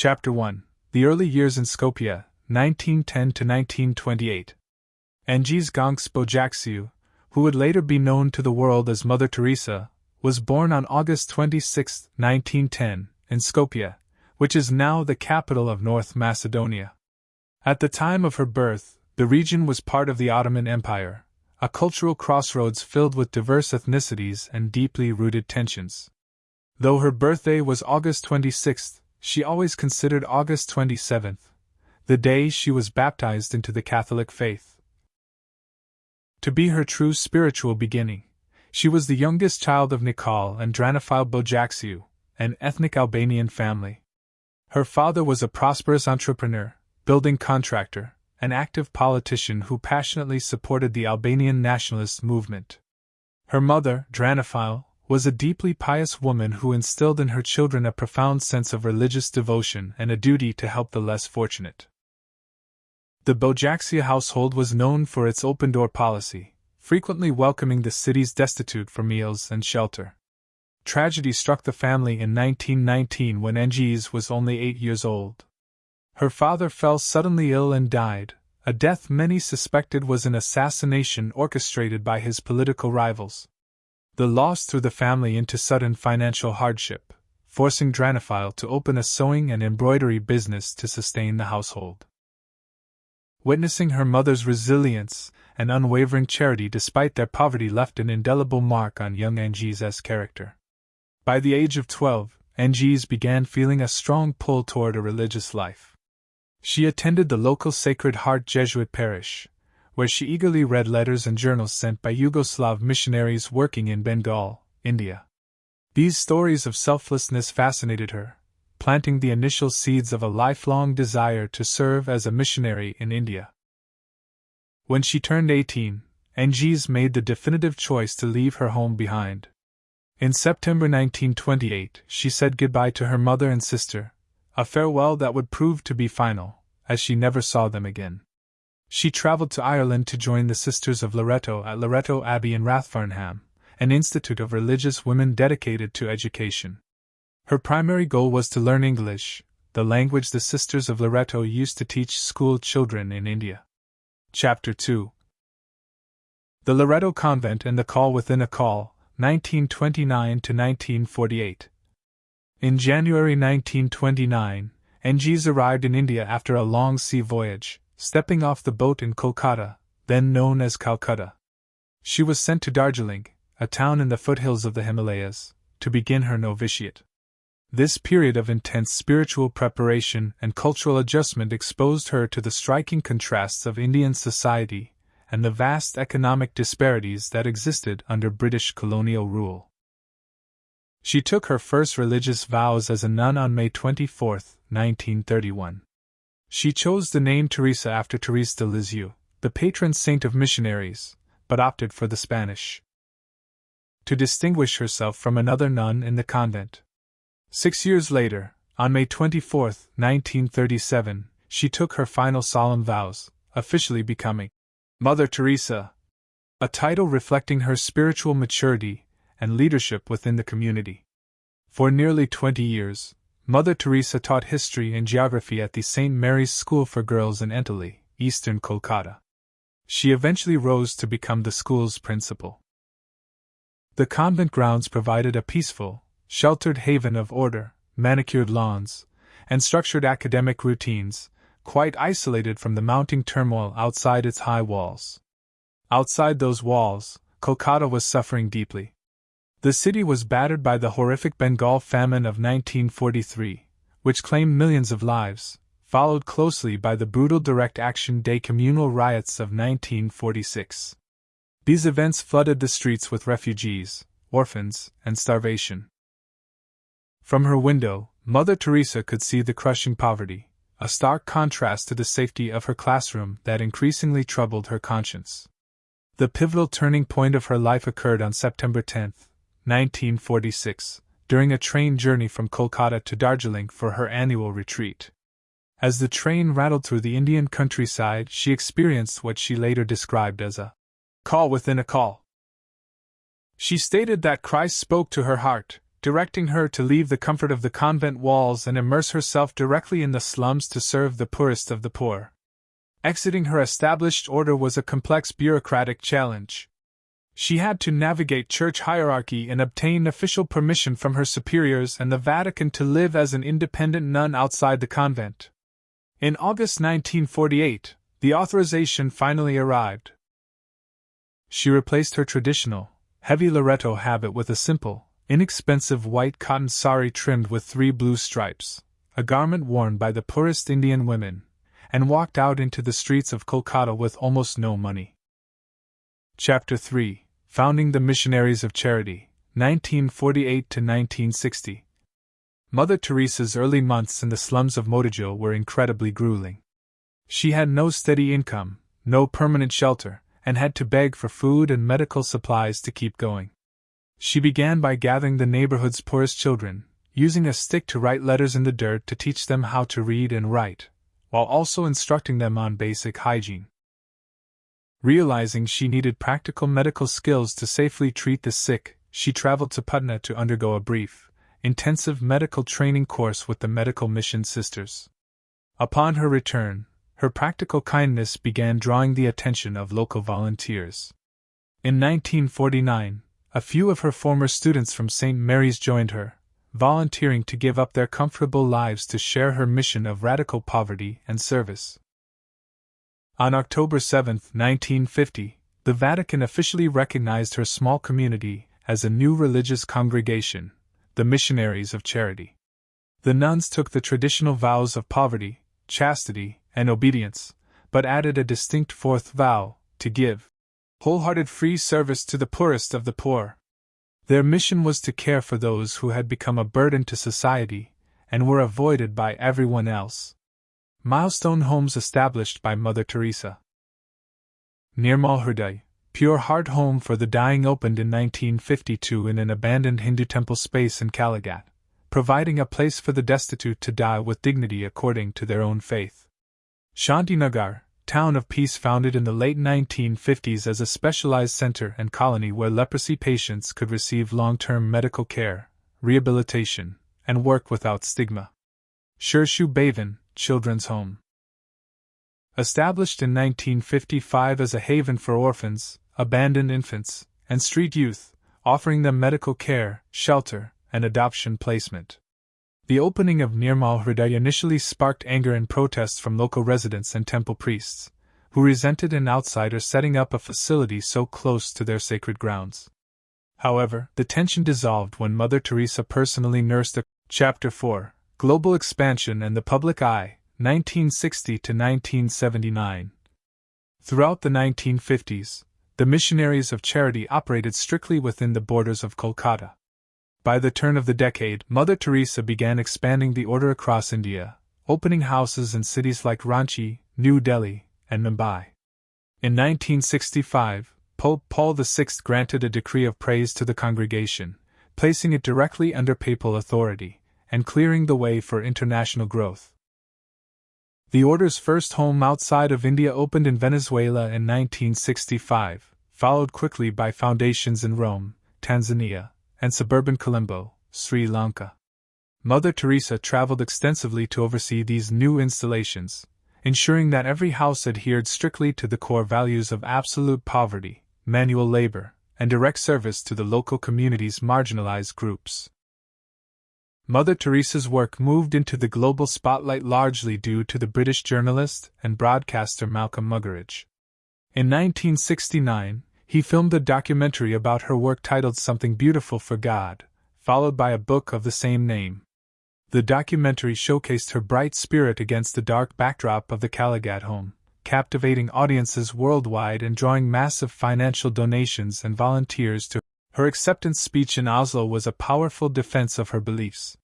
Chapter 1: The Early Years in Skopje, 1910 to 1928. Angiz Gonks Bojaksiu, who would later be known to the world as Mother Teresa, was born on August 26, 1910, in Skopje, which is now the capital of North Macedonia. At the time of her birth, the region was part of the Ottoman Empire, a cultural crossroads filled with diverse ethnicities and deeply rooted tensions. Though her birthday was August 26th, she always considered August 27th, the day she was baptized into the Catholic faith, to be her true spiritual beginning. She was the youngest child of Nikol and Dranafil Bojaksiu, an ethnic Albanian family. Her father was a prosperous entrepreneur, building contractor, an active politician who passionately supported the Albanian nationalist movement. Her mother, Dranafil, was a deeply pious woman who instilled in her children a profound sense of religious devotion and a duty to help the less fortunate. The Bojaksiu household was known for its open-door policy, frequently welcoming the city's destitute for meals and shelter. Tragedy struck the family in 1919 when Angiz was only 8 years old. Her father fell suddenly ill and died, a death many suspected was an assassination orchestrated by his political rivals. The loss threw the family into sudden financial hardship, forcing Dranafil to open a sewing and embroidery business to sustain the household. Witnessing her mother's resilience and unwavering charity despite their poverty left an indelible mark on young Angiz's character. By the age of 12, Angiz began feeling a strong pull toward a religious life. She attended the local Sacred Heart Jesuit parish, where she eagerly read letters and journals sent by Yugoslav missionaries working in Bengal, India. These stories of selflessness fascinated her, planting the initial seeds of a lifelong desire to serve as a missionary in India. When she turned 18, Angiz made the definitive choice to leave her home behind. In September 1928, she said goodbye to her mother and sister, a farewell that would prove to be final, as she never saw them again. She traveled to Ireland to join the Sisters of Loreto at Loreto Abbey in Rathfarnham, an institute of religious women dedicated to education. Her primary goal was to learn English, the language the Sisters of Loreto used to teach school children in India. Chapter 2: The Loreto Convent and the Call Within a Call, 1929 to 1948. In January 1929, Angiz arrived in India after a long sea voyage, stepping off the boat in Kolkata, then known as Calcutta. She was sent to Darjeeling, a town in the foothills of the Himalayas, to begin her novitiate. This period of intense spiritual preparation and cultural adjustment exposed her to the striking contrasts of Indian society and the vast economic disparities that existed under British colonial rule. She took her first religious vows as a nun on May 24, 1931. She chose the name Teresa after Teresa de Lisieux, the patron saint of missionaries, but opted for the Spanish to distinguish herself from another nun in the convent. 6 years later, on May 24, 1937, she took her final solemn vows, officially becoming Mother Teresa, a title reflecting her spiritual maturity and leadership within the community. For nearly 20 years, Mother Teresa taught history and geography at the St. Mary's School for Girls in Entally, eastern Kolkata. She eventually rose to become the school's principal. The convent grounds provided a peaceful, sheltered haven of order, manicured lawns, and structured academic routines, quite isolated from the mounting turmoil outside its high walls. Outside those walls, Kolkata was suffering deeply. The city was battered by the horrific Bengal famine of 1943, which claimed millions of lives, followed closely by the brutal Direct Action Day communal riots of 1946. These events flooded the streets with refugees, orphans, and starvation. From her window, Mother Teresa could see the crushing poverty, a stark contrast to the safety of her classroom that increasingly troubled her conscience. The pivotal turning point of her life occurred on September 10, 1946, during a train journey from Kolkata to Darjeeling for her annual retreat. As the train rattled through the Indian countryside, she experienced what she later described as a call within a call. She stated that Christ spoke to her heart, directing her to leave the comfort of the convent walls and immerse herself directly in the slums to serve the poorest of the poor. Exiting her established order was a complex bureaucratic challenge. She had to navigate church hierarchy and obtain official permission from her superiors and the Vatican to live as an independent nun outside the convent. In August 1948, the authorization finally arrived. She replaced her traditional, heavy Loreto habit with a simple, inexpensive white cotton sari trimmed with 3 blue stripes, a garment worn by the poorest Indian women, and walked out into the streets of Kolkata with almost no money. Chapter 3: Founding the Missionaries of Charity, 1948 to 1960. Mother Teresa's early months in the slums of Motijo were incredibly grueling. She had no steady income, no permanent shelter, and had to beg for food and medical supplies to keep going. She began by gathering the neighborhood's poorest children, using a stick to write letters in the dirt to teach them how to read and write, while also instructing them on basic hygiene. Realizing she needed practical medical skills to safely treat the sick, she traveled to Patna to undergo a brief, intensive medical training course with the medical mission sisters. Upon her return, her practical kindness began drawing the attention of local volunteers. In 1949, a few of her former students from St. Mary's joined her, volunteering to give up their comfortable lives to share her mission of radical poverty and service. On October 7, 1950, the Vatican officially recognized her small community as a new religious congregation, the Missionaries of Charity. The nuns took the traditional vows of poverty, chastity, and obedience, but added a distinct fourth vow, to give wholehearted free service to the poorest of the poor. Their mission was to care for those who had become a burden to society and were avoided by everyone else. Milestone homes established by Mother Teresa. Nirmal Hriday, Pure Heart Home for the Dying opened in 1952 in an abandoned Hindu temple space in Kolkata, providing a place for the destitute to die with dignity according to their own faith. Shantinagar, Town of Peace, founded in the late 1950s as a specialized center and colony where leprosy patients could receive long-term medical care, rehabilitation, and work without stigma. Shirshu Bhavan, Children's Home. Established in 1955 as a haven for orphans, abandoned infants, and street youth, offering them medical care, shelter, and adoption placement. The opening of Nirmal Hriday initially sparked anger and protests from local residents and temple priests, who resented an outsider setting up a facility so close to their sacred grounds. However, the tension dissolved when Mother Teresa personally nursed a Chapter 4, Global Expansion and the Public Eye, 1960 to 1979. Throughout the 1950s, the Missionaries of Charity operated strictly within the borders of Kolkata. By the turn of the decade, Mother Teresa began expanding the order across India, opening houses in cities like Ranchi, New Delhi, and Mumbai. In 1965, Pope Paul VI granted a decree of praise to the congregation, placing it directly under papal authority, and clearing the way for international growth. The order's first home outside of India opened in Venezuela in 1965, followed quickly by foundations in Rome, Tanzania, and suburban Colombo, Sri Lanka. Mother Teresa traveled extensively to oversee these new installations, ensuring that every house adhered strictly to the core values of absolute poverty, manual labor, and direct service to the local community's marginalized groups. Mother Teresa's work moved into the global spotlight largely due to the British journalist and broadcaster Malcolm Muggeridge. In 1969, he filmed a documentary about her work titled Something Beautiful for God, followed by a book of the same name. The documentary showcased her bright spirit against the dark backdrop of the Kolkata home, captivating audiences worldwide and drawing massive financial donations and volunteers to her. Acceptance speech in Oslo was a powerful defense of her beliefs.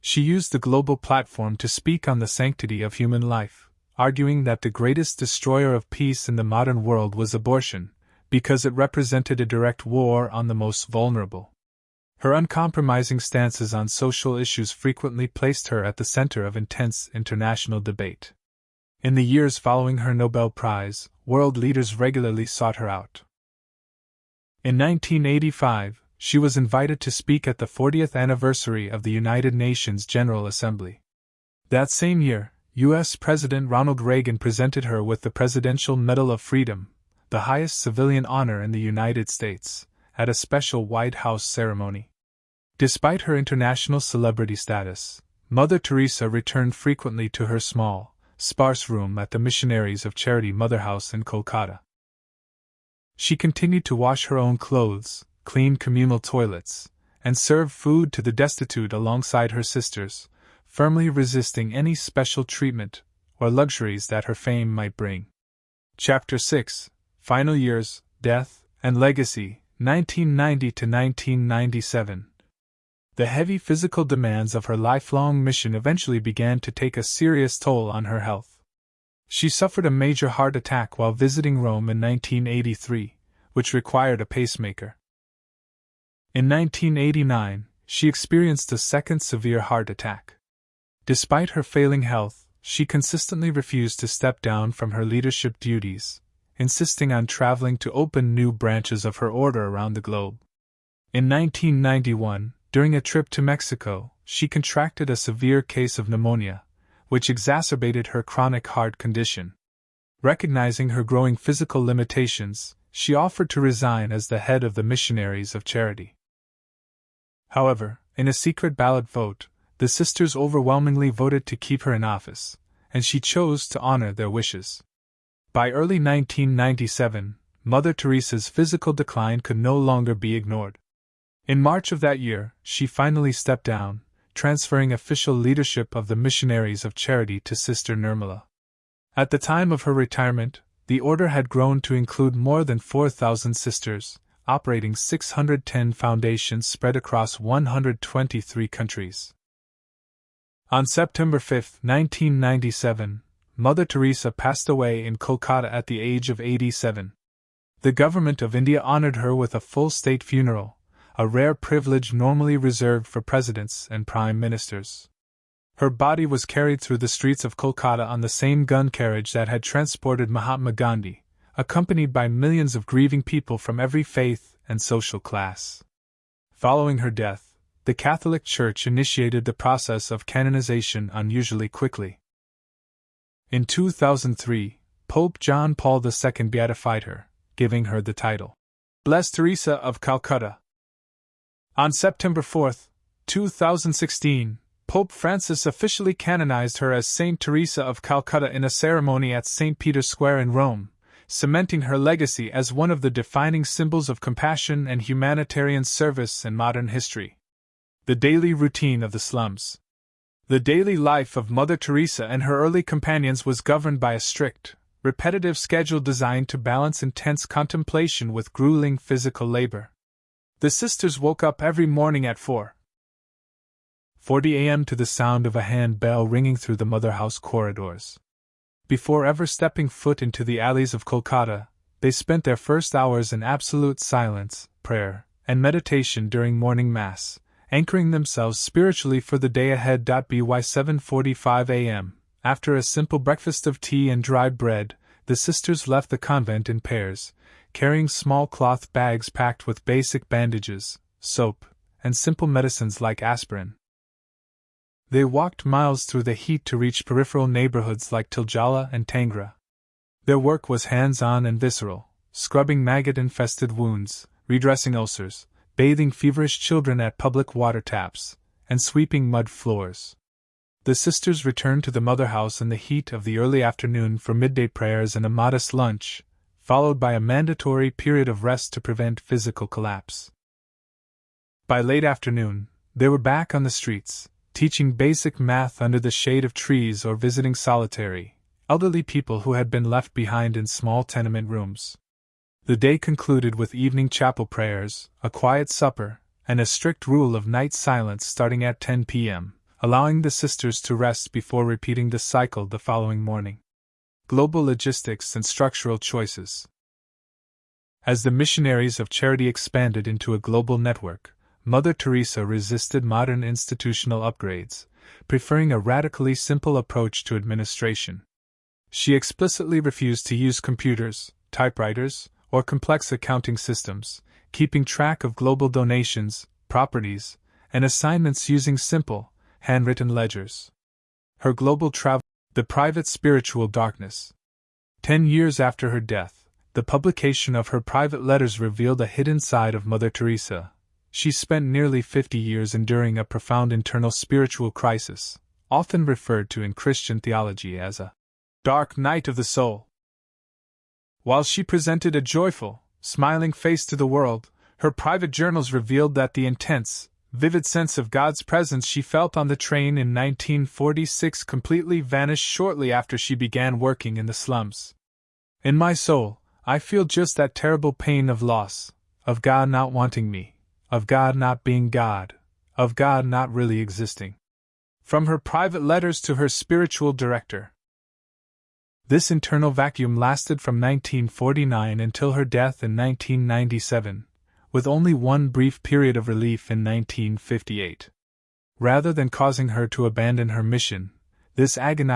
She used the global platform to speak on the sanctity of human life, arguing that the greatest destroyer of peace in the modern world was abortion, because it represented a direct war on the most vulnerable. Her uncompromising stances on social issues frequently placed her at the center of intense international debate. In the years following her Nobel Prize, world leaders regularly sought her out. In 1985, she was invited to speak at the 40th anniversary of the United Nations General Assembly. That same year, U.S. President Ronald Reagan presented her with the Presidential Medal of Freedom, the highest civilian honor in the United States, at a special White House ceremony. Despite her international celebrity status, Mother Teresa returned frequently to her small, sparse room at the Missionaries of Charity Mother House in Kolkata. She continued to wash her own clothes, clean communal toilets, and serve food to the destitute alongside her sisters, firmly resisting any special treatment or luxuries that her fame might bring. Chapter 6: Final Years, Death, and Legacy, 1990 to 1997. The heavy physical demands of her lifelong mission eventually began to take a serious toll on her health. She suffered a major heart attack while visiting Rome in 1983, which required a pacemaker. In 1989, she experienced a second severe heart attack. Despite her failing health, she consistently refused to step down from her leadership duties, insisting on traveling to open new branches of her order around the globe. In 1991, during a trip to Mexico, she contracted a severe case of pneumonia, which exacerbated her chronic heart condition. Recognizing her growing physical limitations, she offered to resign as the head of the Missionaries of Charity. However, in a secret ballot vote, the sisters overwhelmingly voted to keep her in office, and she chose to honor their wishes. By early 1997, Mother Teresa's physical decline could no longer be ignored. In March of that year, she finally stepped down, transferring official leadership of the Missionaries of Charity to Sister Nirmala. At the time of her retirement, the order had grown to include more than 4,000 sisters, operating 610 foundations spread across 123 countries. On September 5, 1997, Mother Teresa passed away in Kolkata at the age of 87. The government of India honored her with a full state funeral, a rare privilege normally reserved for presidents and prime ministers. Her body was carried through the streets of Kolkata on the same gun carriage that had transported Mahatma Gandhi, accompanied by millions of grieving people from every faith and social class. Following her death, the Catholic Church initiated the process of canonization unusually quickly. In 2003, Pope John Paul II beatified her, giving her the title, Blessed Teresa of Calcutta. On September 4, 2016, Pope Francis officially canonized her as Saint Teresa of Calcutta in a ceremony at St. Peter's Square in Rome, cementing her legacy as one of the defining symbols of compassion and humanitarian service in modern history. The daily routine of the slums. The daily life of Mother Teresa and her early companions was governed by a strict, repetitive schedule designed to balance intense contemplation with grueling physical labor. The sisters woke up every morning at 4:40 a.m. to the sound of a hand bell ringing through the mother house corridors. Before ever stepping foot into the alleys of Kolkata, they spent their first hours in absolute silence, prayer, and meditation during morning mass, anchoring themselves spiritually for the day ahead. By 7:45 a.m., after a simple breakfast of tea and dried bread, the sisters left the convent in pairs, carrying small cloth bags packed with basic bandages, soap, and simple medicines like aspirin. They walked miles through the heat to reach peripheral neighborhoods like Tiljala and Tangra. Their work was hands-on and visceral, scrubbing maggot-infested wounds, redressing ulcers, bathing feverish children at public water taps, and sweeping mud floors. The sisters returned to the mother house in the heat of the early afternoon for midday prayers and a modest lunch, followed by a mandatory period of rest to prevent physical collapse. By late afternoon, they were back on the streets, teaching basic math under the shade of trees or visiting solitary, elderly people who had been left behind in small tenement rooms. The day concluded with evening chapel prayers, a quiet supper, and a strict rule of night silence starting at 10 p.m., allowing the sisters to rest before repeating the cycle the following morning. Global logistics and structural choices. As the Missionaries of Charity expanded into a global network, Mother Teresa resisted modern institutional upgrades, preferring a radically simple approach to administration. She explicitly refused to use computers, typewriters, or complex accounting systems, keeping track of global donations, properties, and assignments using simple, handwritten ledgers. Her global travel, the private spiritual darkness. 10 years after her death, the publication of her private letters revealed a hidden side of Mother Teresa. She spent nearly 50 years enduring a profound internal spiritual crisis, often referred to in Christian theology as a dark night of the soul. While she presented a joyful, smiling face to the world, her private journals revealed that the intense, vivid sense of God's presence she felt on the train in 1946 completely vanished shortly after she began working in the slums. In my soul, I feel just that terrible pain of loss, of God not wanting me, of God not being God, of God not really existing. From her private letters to her spiritual director. This internal vacuum lasted from 1949 until her death in 1997, with only one brief period of relief in 1958. Rather than causing her to abandon her mission, this agonizing